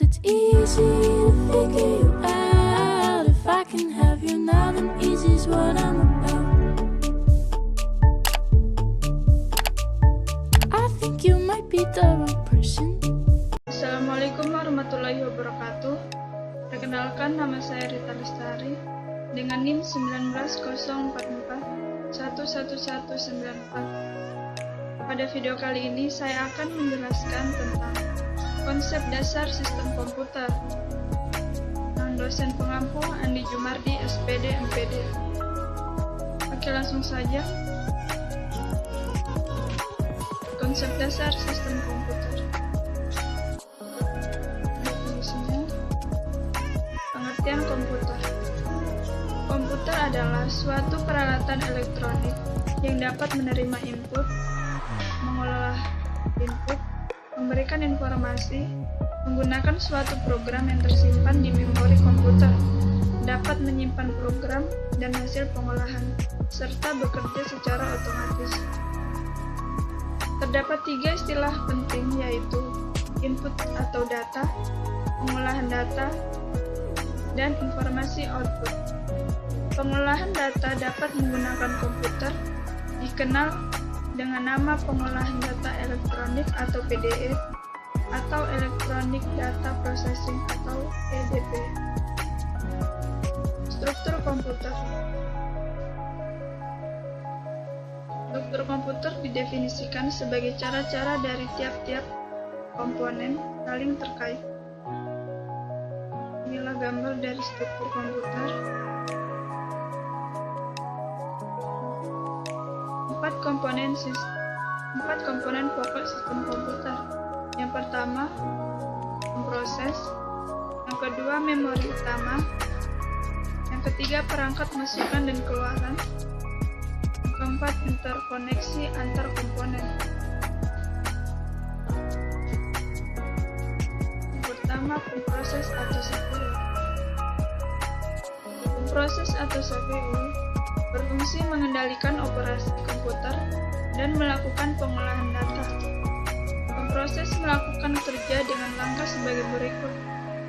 that it's easy to figure you out. If I can have you now, then easy's what I'm about. I think you might be the wrong person. Assalamualaikum warahmatullahi wabarakatuh. Perkenalkan, nama saya Rita Lestari dengan NIM 19044 Pada video kali ini saya akan menjelaskan tentang konsep dasar sistem komputer dengan dosen pengampu Andi Jumardi, SPD, MPD. Oke, langsung saja. Konsep dasar sistem komputer. Definisinya, pengertian komputer. Komputer adalah suatu peralatan elektronik yang dapat menerima input, mengolah input, memberikan informasi, menggunakan suatu program yang tersimpan di memori komputer, dapat menyimpan program dan hasil pengolahan, serta bekerja secara otomatis. Terdapat 3 istilah penting, yaitu input atau data, pengolahan data, dan informasi output. Pengolahan data dapat menggunakan komputer, dikenal dengan nama pengolahan data elektronik atau PDE, atau Electronic Data Processing atau EDP. Struktur komputer. Struktur komputer didefinisikan sebagai cara-cara dari tiap-tiap komponen saling terkait. Inilah gambar dari struktur komputer. 4 komponen pokok sistem komputer. Yang pertama, pemroses. Yang kedua, memori utama. Yang ketiga, perangkat masukan dan keluaran. Yang keempat, interkoneksi antar komponen. Yang pertama, pemroses atau CPU. Pemroses atau CPU berfungsi mengendalikan operasi komputer dan melakukan pengolahan data. Pemroses melakukan kerja dengan langkah sebagai berikut.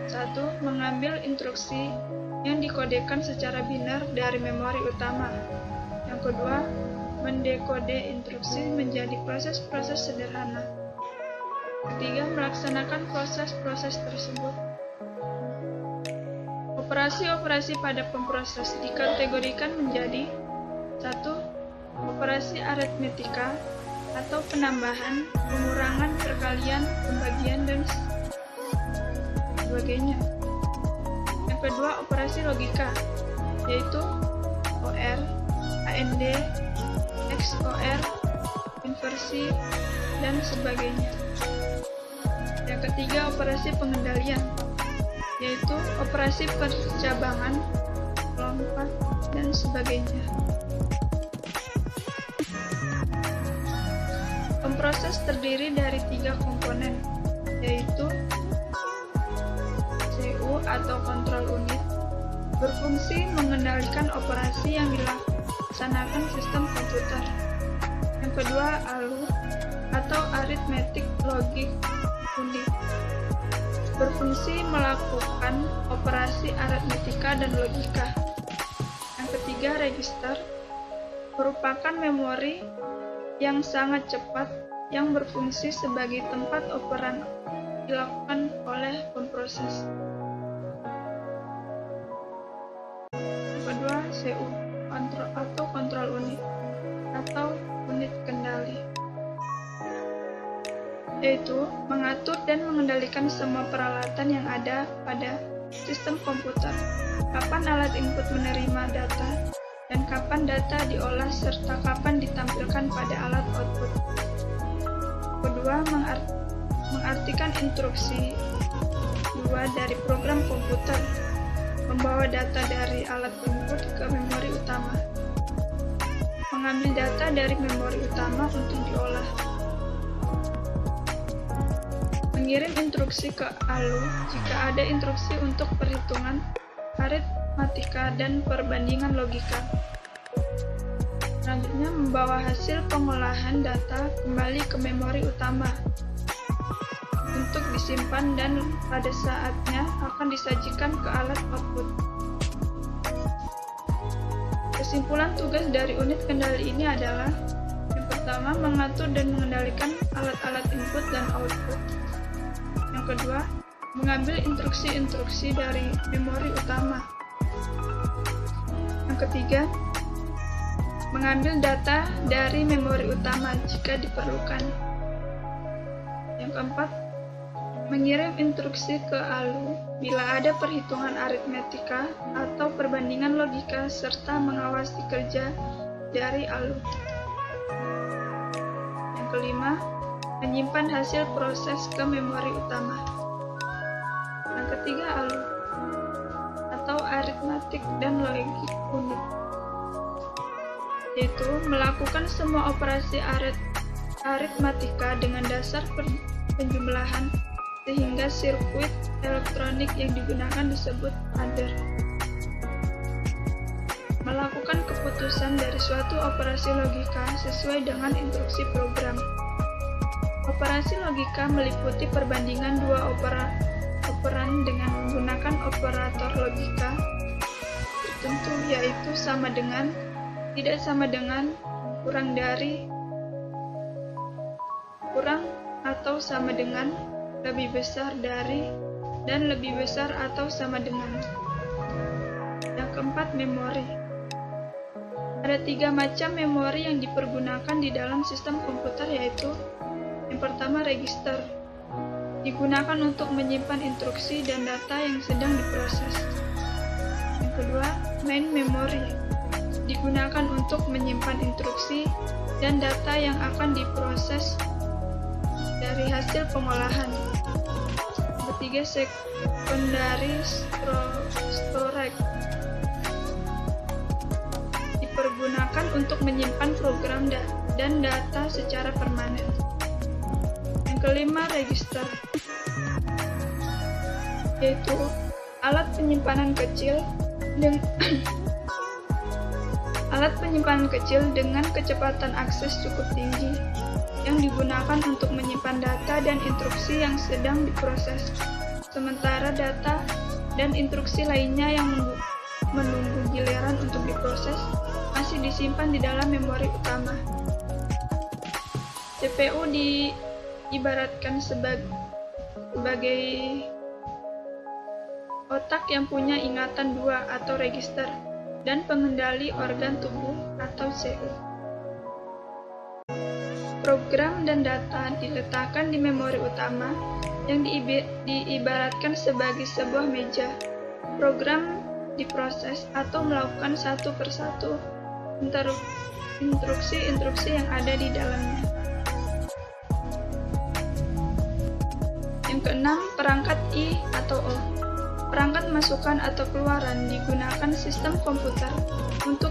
1. Mengambil instruksi yang dikodekan secara biner dari memori utama. Yang kedua, mendekode instruksi menjadi proses-proses sederhana. Ketiga, melaksanakan proses-proses tersebut. Operasi-operasi pada pemroses dikategorikan menjadi 1. Operasi aritmetika atau penambahan, pengurangan, perkalian, pembagian, dan sebagainya. Yang kedua, operasi logika, yaitu OR, AND, XOR, inversi, dan sebagainya. Yang ketiga, operasi pengendalian, yaitu operasi percabangan, lompat, dan sebagainya. Pemroses terdiri dari 3 komponen, yaitu CPU atau kontrol unit, berfungsi mengendalikan operasi yang dilaksanakan sistem komputer. Yang kedua, ALU atau Arithmetic Logic Unit, berfungsi melakukan operasi aritmetika dan logika. Yang ketiga, register, merupakan memori yang sangat cepat yang berfungsi sebagai tempat operan dilakukan oleh pemroses. Yang kedua, CU atau kontrol unit atau unit kendali, yaitu mengatur dan mengendalikan semua peralatan yang ada pada sistem komputer, kapan alat input menerima data, dan kapan data diolah serta kapan ditampilkan pada alat output. Kedua, mengartikan instruksi 2 dari program komputer, membawa data dari alat input ke memori utama, mengambil data dari memori utama untuk diolah, mengirim instruksi ke ALU jika ada instruksi untuk perhitungan aritmatika dan perbandingan logika. Selanjutnya, membawa hasil pengolahan data kembali ke memori utama. untuk disimpan dan pada saatnya akan disajikan ke alat output. Kesimpulan tugas dari unit kendali ini adalah: yang pertama, mengatur dan mengendalikan alat-alat input dan output. Yang kedua, mengambil instruksi-instruksi dari memori utama. Yang ketiga, mengambil data dari memori utama jika diperlukan. Yang keempat, mengirim instruksi ke ALU bila ada perhitungan aritmetika atau perbandingan logika serta mengawasi kerja dari ALU. Yang kelima, menyimpan hasil proses ke memori utama. Yang ketiga, ALU atau arithmetic dan logic unit, yaitu melakukan semua operasi aritmatika dengan dasar penjumlahan sehingga sirkuit elektronik yang digunakan disebut adder. Melakukan keputusan dari suatu operasi logika sesuai dengan instruksi program. Operasi logika meliputi perbandingan dua operan dengan menggunakan operator logika tertentu, yaitu sama dengan, tidak sama dengan, kurang dari, kurang atau sama dengan, lebih besar dari, dan lebih besar atau sama dengan. Yang keempat, memori. Ada 3 macam memori yang dipergunakan di dalam sistem komputer, yaitu: yang pertama, register, digunakan untuk menyimpan instruksi dan data yang sedang diproses. Yang kedua, main memory, digunakan untuk menyimpan instruksi dan data yang akan diproses dari hasil pengolahan. Ketiga, secondary storage, dipergunakan untuk menyimpan program dan data secara permanen. Yang kelima, register, yaitu alat penyimpanan kecil dengan kecepatan akses cukup tinggi yang digunakan untuk menyimpan data dan instruksi yang sedang diproses, sementara data dan instruksi lainnya yang menunggu giliran untuk diproses masih disimpan di dalam memori utama. CPU diibaratkan sebagai otak yang punya ingatan 2 atau register dan pengendali organ tubuh atau CU. Program dan data diletakkan di memori utama yang diibaratkan sebagai sebuah meja. Program diproses atau melakukan satu persatu instruksi-instruksi yang ada di dalamnya. Yang keenam, perangkat I atau O. Perangkat masukan atau keluaran digunakan sistem komputer untuk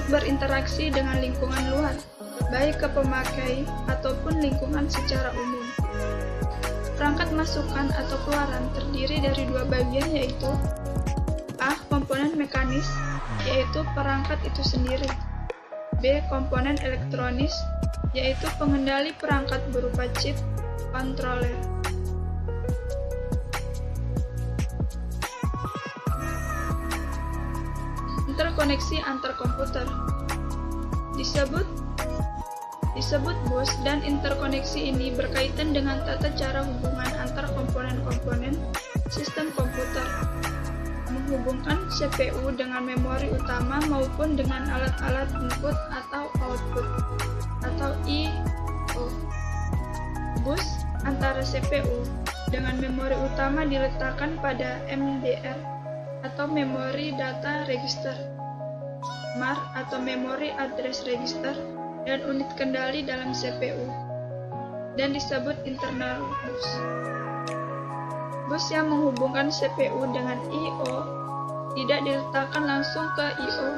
berinteraksi dengan lingkungan luar, baik ke pemakai ataupun lingkungan secara umum. Perangkat masukan atau keluaran terdiri dari 2 bagian, yaitu: A. Komponen mekanis, yaitu perangkat itu sendiri. B. Komponen elektronis, yaitu pengendali perangkat berupa chip, controller. Interkoneksi antar komputer disebut bus, dan interkoneksi ini berkaitan dengan tata cara hubungan antar komponen-komponen sistem komputer, menghubungkan CPU dengan memori utama maupun dengan alat-alat input atau output atau I/O. Bus antara CPU dengan memori utama diletakkan pada MDR atau Memory Data Register, MAR atau Memory Address Register, dan unit kendali dalam CPU, dan disebut internal bus. Bus yang menghubungkan CPU dengan I/O tidak diletakkan langsung ke I/O,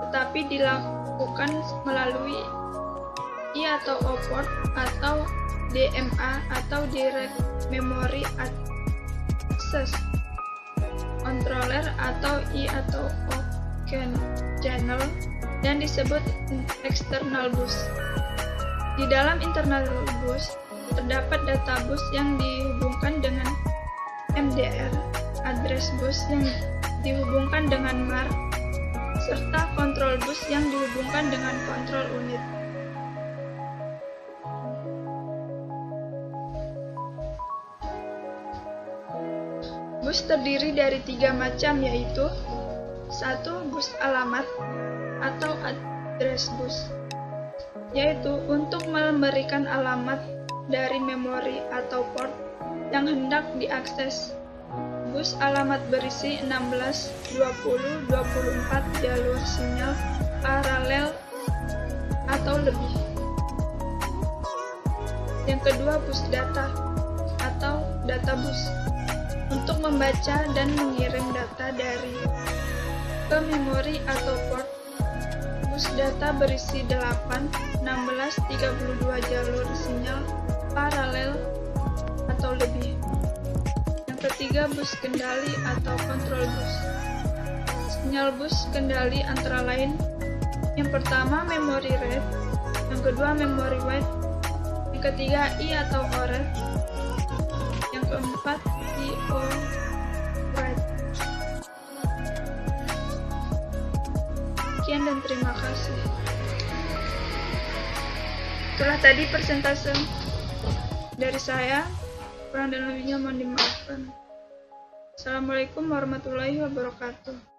tetapi dilakukan melalui I atau O port atau DMA atau Direct Memory Access Controller atau I atau O channel, dan disebut external bus. Di dalam internal bus, terdapat data bus yang dihubungkan dengan MDR, address bus yang dihubungkan dengan MAR, serta kontrol bus yang dihubungkan dengan kontrol unit. Bus terdiri dari 3 macam, yaitu 1. Bus alamat atau address bus, yaitu untuk memberikan alamat dari memori atau port yang hendak diakses. Bus alamat berisi 16, 20, 24 jalur sinyal paralel atau lebih. Yang kedua, bus data atau data bus, untuk membaca dan mengirim data dari ke memori atau port. Bus data berisi 8, 16, 32 jalur sinyal paralel atau lebih. Yang ketiga, bus kendali atau kontrol bus. Sinyal bus kendali antara lain: yang pertama, memory read; yang kedua, memory write; yang ketiga, I atau ORF; yang keempat, IO write. Sekian dan terima kasih. Itulah tadi persentase dari saya. Kurang dan lebihnya mohon dimaafkan. Assalamualaikum warahmatullahi wabarakatuh.